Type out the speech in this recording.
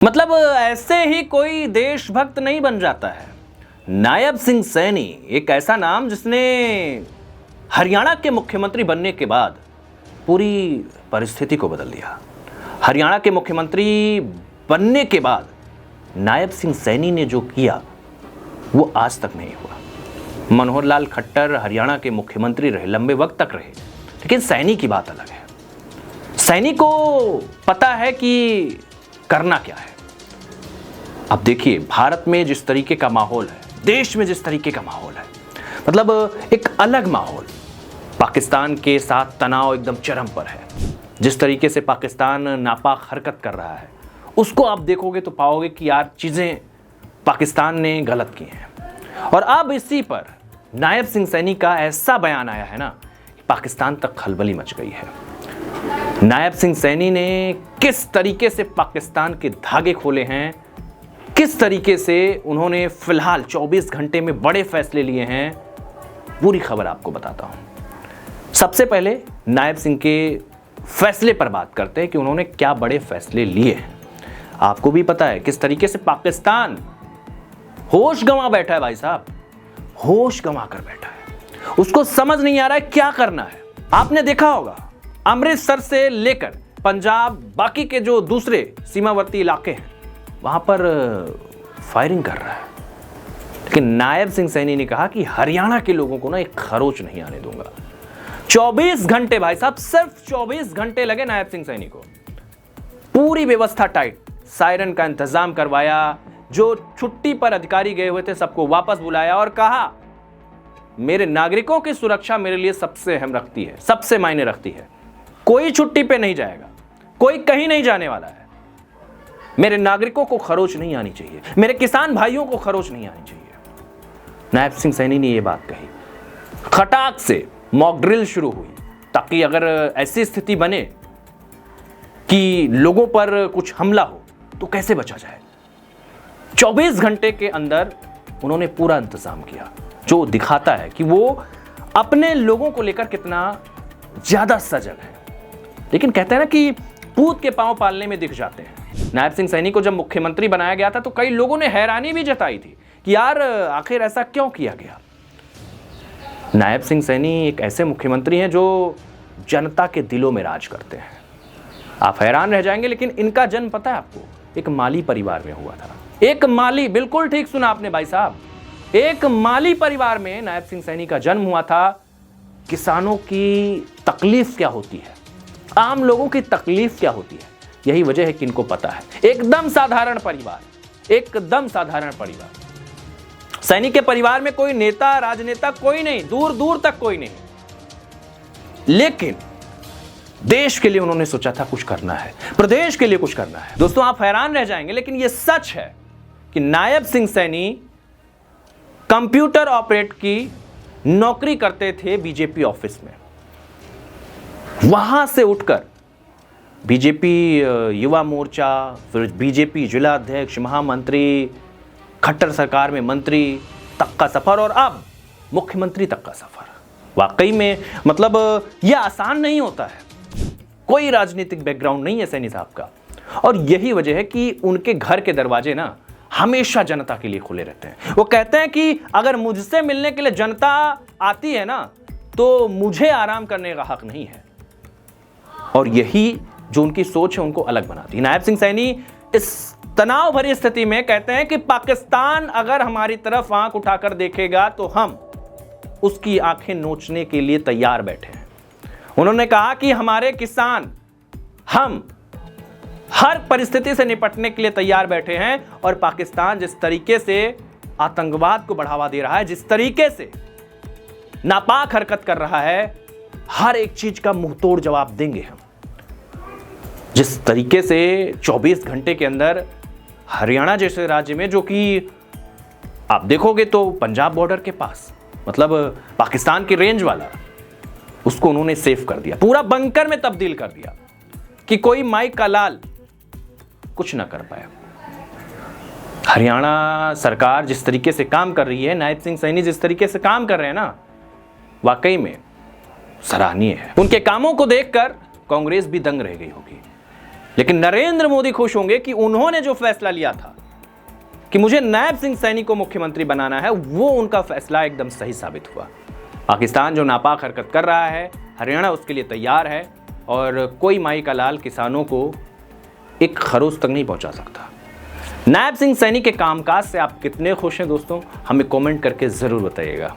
मतलब ऐसे ही कोई देशभक्त नहीं बन जाता है। नायब सिंह सैनी एक ऐसा नाम जिसने हरियाणा के मुख्यमंत्री बनने के बाद पूरी परिस्थिति को बदल दिया। हरियाणा के मुख्यमंत्री बनने के बाद नायब सिंह सैनी ने जो किया वो आज तक नहीं हुआ। मनोहर लाल खट्टर हरियाणा के मुख्यमंत्री रहे, लंबे वक्त तक रहे, लेकिन सैनी की बात अलग है। सैनी को पता है कि करना क्या है। अब देखिए, भारत में जिस तरीके का माहौल है, देश में जिस तरीके का माहौल है, मतलब एक अलग माहौल, पाकिस्तान के साथ तनाव एकदम चरम पर है। जिस तरीके से पाकिस्तान नापाक हरकत कर रहा है, उसको आप देखोगे तो पाओगे कि यार चीज़ें पाकिस्तान ने गलत की हैं। और अब इसी पर नायब सिंह सैनी का ऐसा बयान आया है ना कि पाकिस्तान तक खलबली मच गई है। नायब सिंह सैनी ने किस तरीके से पाकिस्तान के धागे खोले हैं, किस तरीके से उन्होंने फिलहाल 24 घंटे में बड़े फैसले लिए हैं, पूरी खबर आपको बताता हूं। सबसे पहले नायब सिंह के फैसले पर बात करते हैं कि उन्होंने क्या बड़े फैसले लिए हैं। आपको भी पता है किस तरीके से पाकिस्तान होश गंवा बैठा है। भाई साहब, होश गंवा कर बैठा है, उसको समझ नहीं आ रहा है क्या करना है। आपने देखा होगा, अमृतसर से लेकर पंजाब, बाकी के जो दूसरे सीमावर्ती इलाके हैं, वहां पर फायरिंग कर रहा है। लेकिन नायब सिंह सैनी ने कहा कि हरियाणा के लोगों को ना एक खरोच नहीं आने दूंगा। 24 घंटे भाई साहब, सिर्फ 24 घंटे लगे नायब सिंह सैनी को। पूरी व्यवस्था टाइट, सायरन का इंतजाम करवाया, जो छुट्टी पर अधिकारी गए हुए थे सबको वापस बुलाया और कहा मेरे नागरिकों की सुरक्षा मेरे लिए सबसे अहम रखती है, सबसे मायने रखती है। कोई छुट्टी पे नहीं जाएगा, कोई कहीं नहीं जाने वाला है। मेरे नागरिकों को खरोच नहीं आनी चाहिए, मेरे किसान भाइयों को खरोच नहीं आनी चाहिए। नायब सिंह सैनी ने यह बात कही। खटाक से मॉक ड्रिल शुरू हुई ताकि अगर ऐसी स्थिति बने कि लोगों पर कुछ हमला हो तो कैसे बचा जाए। 24 घंटे के अंदर उन्होंने पूरा इंतजाम किया, जो दिखाता है कि वो अपने लोगों को लेकर कितना ज्यादा सजग है। लेकिन कहते हैं ना कि पूत के पांव पालने में दिख जाते हैं। नायब सिंह सैनी को जब मुख्यमंत्री बनाया गया था तो कई लोगों ने हैरानी भी जताई थी कि यार आखिर ऐसा क्यों किया गया। नायब सिंह सैनी एक ऐसे मुख्यमंत्री हैं जो जनता के दिलों में राज करते हैं। आप हैरान रह जाएंगे, लेकिन इनका जन्म पता है आपको, एक माली परिवार में हुआ था। एक माली, बिल्कुल ठीक सुना आपने भाई साहब, एक माली परिवार में नायब सिंह सैनी का जन्म हुआ था। किसानों की तकलीफ क्या होती है, आम लोगों की तकलीफ क्या होती है, यही वजह है कि इनको पता है। एकदम साधारण परिवार, एकदम साधारण परिवार। सैनिक के परिवार में कोई नेता राजनेता कोई नहीं, दूर दूर तक कोई नहीं, लेकिन देश के लिए उन्होंने सोचा था कुछ करना है, प्रदेश के लिए कुछ करना है। दोस्तों, आप हैरान रह जाएंगे, लेकिन यह सच है कि नायब सिंह सैनी कंप्यूटर ऑपरेटर की नौकरी करते थे बीजेपी ऑफिस में। वहां से उठकर बीजेपी युवा मोर्चा, फिर बीजेपी जिला अध्यक्ष, महामंत्री, खट्टर सरकार में मंत्री तक का सफर, और अब मुख्यमंत्री तक का सफर। वाकई में मतलब यह आसान नहीं होता है। कोई राजनीतिक बैकग्राउंड नहीं है सैनी साहब का, और यही वजह है कि उनके घर के दरवाजे ना हमेशा जनता के लिए खुले रहते हैं। वो कहते हैं कि अगर मुझसे मिलने के लिए जनता आती है ना, तो मुझे आराम करने का हक नहीं है। और यही जो उनकी सोच है उनको अलग बनाती है। नायब सिंह सैनी इस तनाव भरी स्थिति में कहते हैं कि पाकिस्तान अगर हमारी तरफ आंख उठाकर देखेगा तो हम उसकी आंखें नोचने के लिए तैयार बैठे हैं। उन्होंने कहा कि हमारे किसान, हम हर परिस्थिति से निपटने के लिए तैयार बैठे हैं, और पाकिस्तान जिस तरीके से आतंकवाद को बढ़ावा दे रहा है, जिस तरीके से नापाक हरकत कर रहा है, हर एक चीज का मुंहतोड़ जवाब देंगे हम। जिस तरीके से 24 घंटे के अंदर हरियाणा जैसे राज्य में, जो कि आप देखोगे तो पंजाब बॉर्डर के पास, मतलब पाकिस्तान की रेंज वाला, उसको उन्होंने सेफ कर दिया, पूरा बंकर में तब्दील कर दिया कि कोई माई का लाल कुछ ना कर पाया। हरियाणा सरकार जिस तरीके से काम कर रही है, नायब सिंह सैनी जिस तरीके से काम कर रहे हैं ना, वाकई में सराहनीय है। उनके कामों को देखकर कांग्रेस भी दंग रह गई होगी। लेकिन नरेंद्र मोदी खुश होंगे कि उन्होंने जो फैसला लिया था कि मुझे नायब सिंह सैनी को मुख्यमंत्री बनाना है, वो उनका फैसला एकदम सही साबित हुआ। पाकिस्तान जो नापाक हरकत कर रहा है, हरियाणा उसके लिए तैयार है और कोई माई का लाल किसानों को एक खरोच तक नहीं पहुंचा सकता। नायब सिंह सैनी के कामकाज से आप कितने खुश हैं दोस्तों, हमें कमेंट करके ज़रूर बताइएगा।